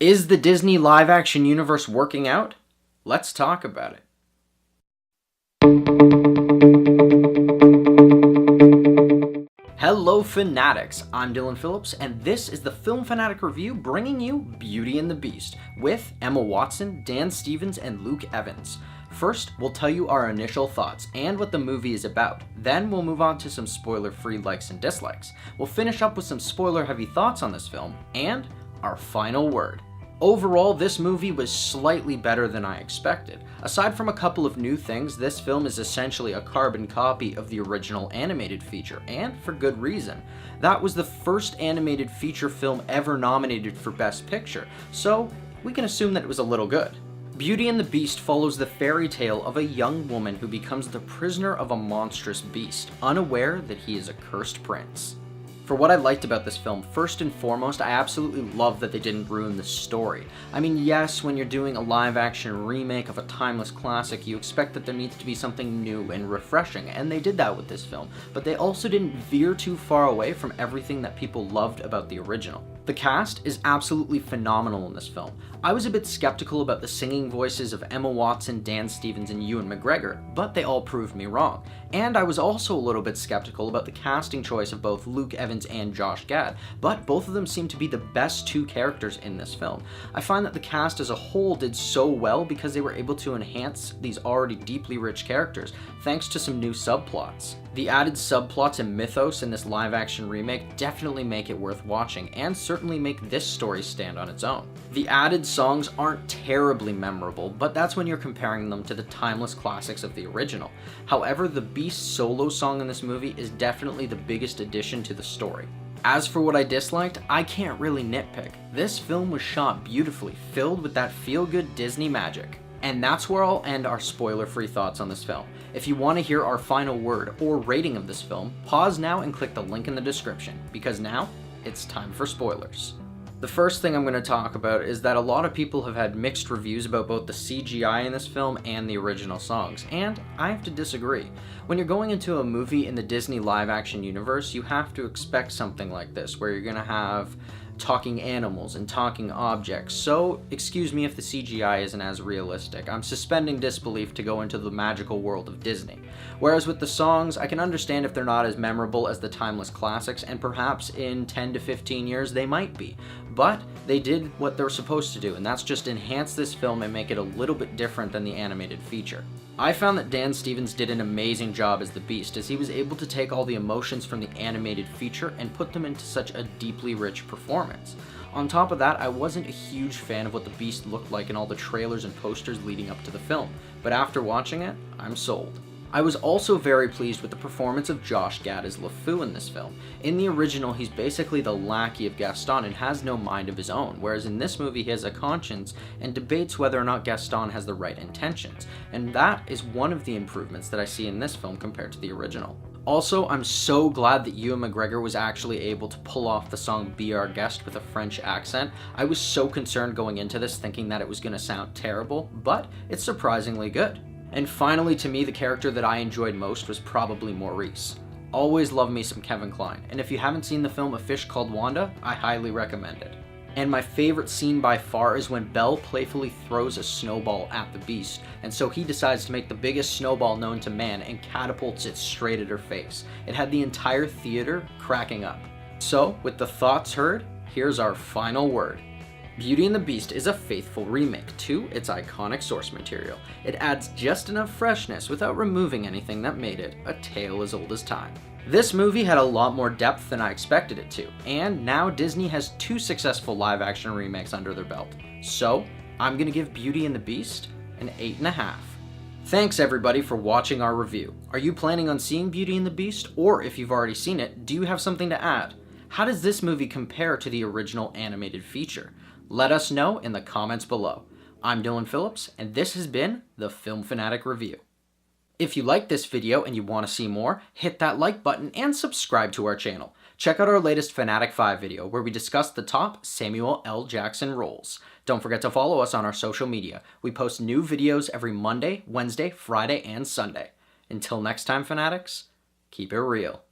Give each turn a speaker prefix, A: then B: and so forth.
A: Is the Disney live-action universe working out? Let's talk about it. Hello Fanatics, I'm Dylan Phillips, and this is the Film Fanatic Review bringing you Beauty and the Beast with Emma Watson, Dan Stevens, and Luke Evans. First, we'll tell you our initial thoughts and what the movie is about. Then we'll move on to some spoiler-free likes and dislikes. We'll finish up with some spoiler-heavy thoughts on this film, and our final word. Overall, this movie was slightly better than I expected. Aside from a couple of new things, this film is essentially a carbon copy of the original animated feature, and for good reason. That was the first animated feature film ever nominated for Best Picture, so we can assume that it was a little good. Beauty and the Beast follows the fairy tale of a young woman who becomes the prisoner of a monstrous beast, unaware that he is a cursed prince. For what I liked about this film, first and foremost, I absolutely love that they didn't ruin the story. I mean, yes, when you're doing a live-action remake of a timeless classic, you expect that there needs to be something new and refreshing, and they did that with this film, but they also didn't veer too far away from everything that people loved about the original. The cast is absolutely phenomenal in this film. I was a bit skeptical about the singing voices of Emma Watson, Dan Stevens, and Ewan McGregor, but they all proved me wrong. And I was also a little bit skeptical about the casting choice of both Luke Evans and Josh Gad, but both of them seem to be the best two characters in this film. I find that the cast as a whole did so well because they were able to enhance these already deeply rich characters, thanks to some new subplots. The added subplots and mythos in this live-action remake definitely make it worth watching, and certainly make this story stand on its own. The added songs aren't terribly memorable, but that's when you're comparing them to the timeless classics of the original. However, the Beast solo song in this movie is definitely the biggest addition to the story. As for what I disliked, I can't really nitpick. This film was shot beautifully, filled with that feel-good Disney magic. And that's where I'll end our spoiler-free thoughts on this film. If you want to hear our final word or rating of this film, pause now and click the link in the description, because now it's time for spoilers. The first thing I'm going to talk about is that a lot of people have had mixed reviews about both the CGI in this film and the original songs, and I have to disagree. When you're going into a movie in the Disney live-action universe, you have to expect something like this, where you're going to have talking animals and talking objects, so excuse me if the CGI isn't as realistic. I'm suspending disbelief to go into the magical world of Disney. Whereas with the songs, I can understand if they're not as memorable as the timeless classics, and perhaps in 10 to 15 years they might be. But they did what they're supposed to do, and that's just enhance this film and make it a little bit different than the animated feature. I found that Dan Stevens did an amazing job as the Beast, as he was able to take all the emotions from the animated feature and put them into such a deeply rich performance. On top of that, I wasn't a huge fan of what the Beast looked like in all the trailers and posters leading up to the film, but after watching it, I'm sold. I was also very pleased with the performance of Josh Gad as LeFou in this film. In the original, he's basically the lackey of Gaston and has no mind of his own, whereas in this movie he has a conscience and debates whether or not Gaston has the right intentions, and that is one of the improvements that I see in this film compared to the original. Also, I'm so glad that Ewan McGregor was actually able to pull off the song Be Our Guest with a French accent. I was so concerned going into this thinking that it was going to sound terrible, but it's surprisingly good. And finally, to me, the character that I enjoyed most was probably Maurice. Always love me some Kevin Kline, and if you haven't seen the film A Fish Called Wanda, I highly recommend it. And my favorite scene by far is when Belle playfully throws a snowball at the Beast, and so he decides to make the biggest snowball known to man and catapults it straight at her face. It had the entire theater cracking up. So, with the thoughts heard, here's our final word. Beauty and the Beast is a faithful remake to its iconic source material. It adds just enough freshness without removing anything that made it a tale as old as time. This movie had a lot more depth than I expected it to, and now Disney has two successful live-action remakes under their belt. So, I'm gonna give Beauty and the Beast an 8.5. Thanks everybody for watching our review. Are you planning on seeing Beauty and the Beast, or if you've already seen it, do you have something to add? How does this movie compare to the original animated feature? Let us know in the comments below. I'm Dylan Phillips, and this has been the Film Fanatic Review. If you like this video and you want to see more, hit that like button and subscribe to our channel. Check out our latest Fanatic 5 video where we discuss the top Samuel L. Jackson roles. Don't forget to follow us on our social media. We post new videos every Monday, Wednesday, Friday, and Sunday. Until next time, Fanatics, keep it real.